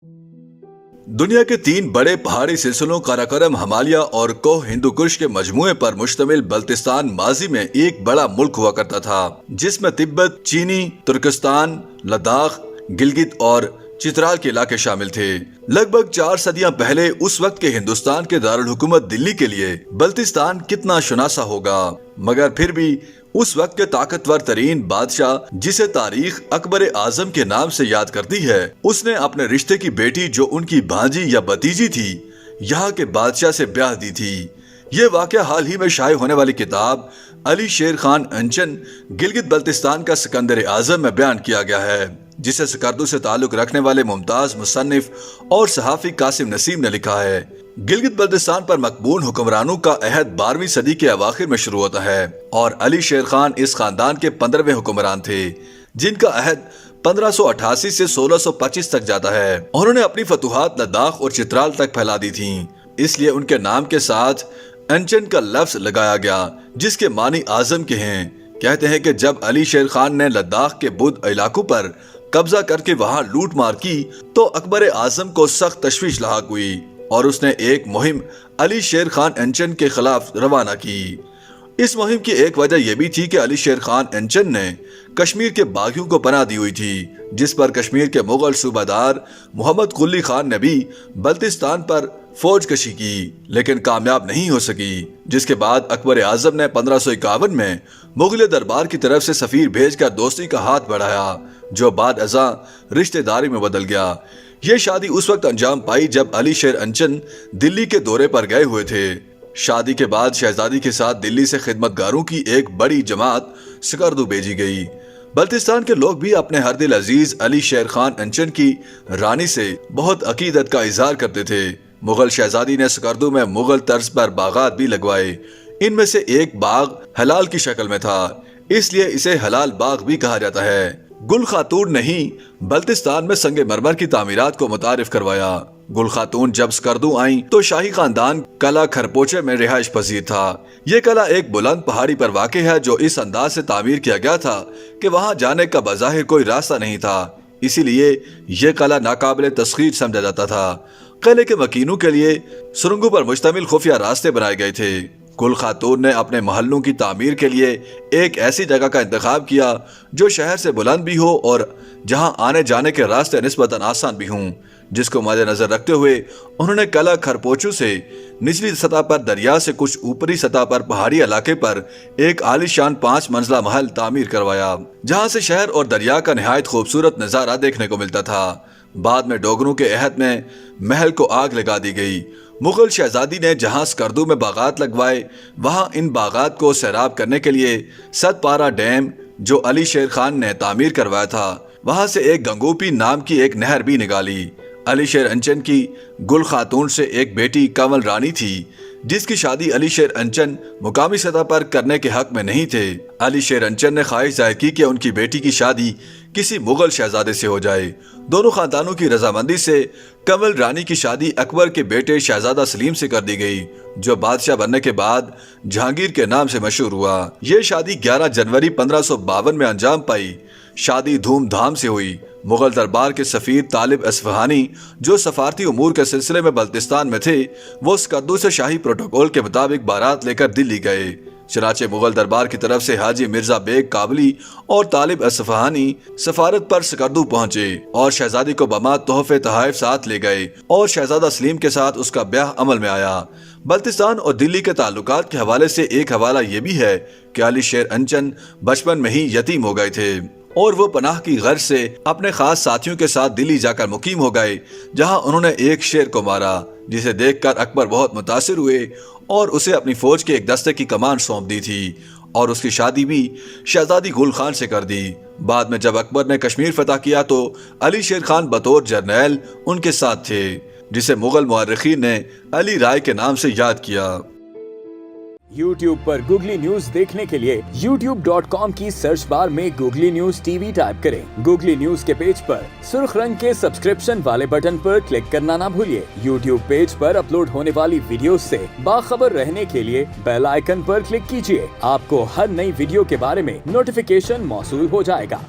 दुनिया के 3 बड़े पहाड़ी सिलसिलों काराकोरम, हिमालय और कोह हिंदू कुश के मजमूए पर मुश्तमिल बल्तिस्तान माजी में एक बड़ा मुल्क हुआ करता था, जिसमें तिब्बत, चीनी, तुर्कस्तान, लद्दाख, गिलगित और चित्राल के इलाके शामिल थे। लगभग 4 सदियां पहले उस वक्त के हिंदुस्तान के दारुल हुकूमत दिल्ली के लिए बल्तिस्तान कितना शुनासा होगा, मगर फिर भी उस वक्त के ताकतवर तरीन बादशाह, जिसे तारीख अकबर आजम के नाम से याद करती है, उसने अपने रिश्ते की बेटी जो उनकी भांजी या भतीजी थी, यहाँ के बादशाह से ब्याह दी थी। ये वाकया हाल ही में शाये होने वाली किताब अली शेर खान अंचन गिलगित बल्तिस्तान का सिकंदर आजम में बयान किया गया है, जिसे स्कर्दू से ताल्लुक रखने वाले मुमताज मुसन्निफ और सहाफी कासिम नसीम ने लिखा है। गिलगित बल्तिस्तान पर मकबूल हुक्मरानों का अहद 12वीं सदी के अवाखिर में शुरू होता है और अली शेर खान इस खानदान के 15वें हुक्मरान थे, जिनका अहद 1588 से 1625 तक जाता है। उन्होंने अपनी फतुहात लद्दाख और चित्राल तक फैला दी थी, इसलिए उनके नाम के साथ अंचन का लफ्ज लगाया गया, जिसके मानी आजम के हैं। कहते हैं कि जब अली शेर खान ने लद्दाख के बुद्ध इलाकों पर कब्जा करके वहां लूट मार की, तो अकबर आजम को सख्त तशवीश लाहक हुई और उसने एक मुहिम अली शेर खान अंचन के खिलाफ रवाना की। इस मुहिम की एक वजह यह भी थी कि अली शेर खान अंचन ने कश्मीर के बागियों को पनाह दी हुई थी, जिस पर कश्मीर के मुगल सूबादार मोहम्मद कुली खान ने भी बल्तिस्तान पर फौज कशी की, लेकिन कामयाब नहीं हो सकी। जिसके बाद अकबर आजम ने 1551 में मुगल दरबार की तरफ से सफीर भेजकर दोस्ती का हाथ बढ़ाया, जो बाद अज़ा रिश्तेदारी में बदल गया। ये शादी उस वक्त अंजाम पाई जब अली शेर अंचन दिल्ली के दौरे पर गए हुए थे। शादी के बाद शहजादी के साथ दिल्ली से खिदमतगारों की एक बड़ी जमात स्कर्दू भेजी गई। बल्तिस्तान के लोग भी अपने हर दिल अजीज अली शेर खान अंचन की रानी से बहुत अकीदत का इजहार करते थे। मुगल शहजादी ने स्कर्दू में मुगल तर्ज पर बागात भी लगवाए। इनमें से एक बाग हलाल की शक्ल में था, इसलिए इसे हलाल बाग भी कहा जाता है। गुल खातून ने ही बल्तिस्तान में संगे मरमर की तामीरात को मुतारिफ करवाया। गुल खातून जब स्कर्दू आई तो शाही खानदान कला खरपोचे में रिहाइश पजीर था। ये कला एक बुलंद पहाड़ी पर वाक़ है, जो इस अंदाज से तामीर किया गया था कि वहां जाने का बज़ाहिर कोई रास्ता नहीं था, इसीलिए ये कला नाकाबिले तस्खीर समझा जाता था। किले के मकीनों के लिए सुरंगों पर मुश्तमिल खुफिया रास्ते बनाए गए थे। गुल खातून ने अपने महलों की तामीर के लिए एक ऐसी जगह का इंतखाब किया जो शहर से बुलंद भी हो और जहां आने जाने के रास्ते निस्बतन आसान भी हों, जिसको मद्देनजर रखते हुए उन्होंने कला खरपोचू से निचली सतह पर दरिया से कुछ ऊपरी सतह पर पहाड़ी इलाके पर एक आलीशान 5 मंजिला महल तामीर करवाया, जहां से शहर और दरिया का निहायत खूबसूरत नज़ारा देखने को मिलता था। बाद में डोगरों के अहद में महल को आग लगा दी गई। मुगल शहजादी ने जहां स्कर्दू में बागात लगवाए, वहां इन बागात को सैराब करने के लिए सतपारा डैम, जो अली शेर खान ने तामीर करवाया था, वहां से एक गंगोपी नाम की एक नहर भी निकाली। अली शेर अंचन की गुल खातून से एक बेटी कंवल रानी थी, जिसकी शादी अली शेर अंचन मुकामी सतह पर करने के हक में नहीं थे। अली शेर अंचन ने ख्वाहिश जाहिर की कि उनकी बेटी की शादी किसी मुगल शहजादे से हो जाए। दोनों खानदानों की रजामंदी से कंवल रानी की शादी अकबर के बेटे शहजादा सलीम से कर दी गई, जो बादशाह बनने के बाद जहांगीर के नाम से मशहूर हुआ। ये शादी 11 जनवरी 1552 में अंजाम पाई। शादी धूमधाम से हुई। मुगल दरबार के सफीर तालिब अस्फहानी, जो सफारती उमूर के सिलसिले में बल्तिस्तान में थे, वो स्कर्दू से शाही प्रोटोकॉल के मुताबिक बारात लेकर दिल्ली गए। चनाचे मुगल दरबार की तरफ से हाजी मिर्जा बेग काबली और तालिब अस्फहानी सफारत पर स्कर्दू पहुंचे और शहजादी को बमा तोहफे तहाइफ साथ ले गए और शहजादा सलीम के साथ उसका ब्याह अमल में आया। बल्तिस्तान और दिल्ली के ताल्लुकात के हवाले से एक हवाला ये भी है कि अली शेर अंचन बचपन में ही यतीम हो गए थे और वो पनाह की गर्ज से अपने खास साथियों के साथ दिल्ली जाकर मुकीम हो गए, जहां उन्होंने एक शेर को मारा, जिसे देखकर अकबर बहुत मुतासिर हुए और उसे अपनी फौज के एक दस्ते की कमान सौंप दी थी और उसकी शादी भी शहजादी गुल खान से कर दी। बाद में जब अकबर ने कश्मीर फतह किया तो अली शेर खान बतौर जर्नैल उनके साथ थे, जिसे मुगल मुअर्रिखीन ने अली राय के नाम से याद किया। YouTube पर गूगली न्यूज देखने के लिए youtube.com की सर्च बार में गूगली न्यूज टीवी टाइप करें। गूगली न्यूज के पेज पर सुर्ख रंग के सब्सक्रिप्शन वाले बटन पर क्लिक करना ना भूलिए। YouTube पेज पर अपलोड होने वाली वीडियोस से बाखबर रहने के लिए बेल आइकन पर क्लिक कीजिए। आपको हर नई वीडियो के बारे में नोटिफिकेशन मौसूल हो जाएगा।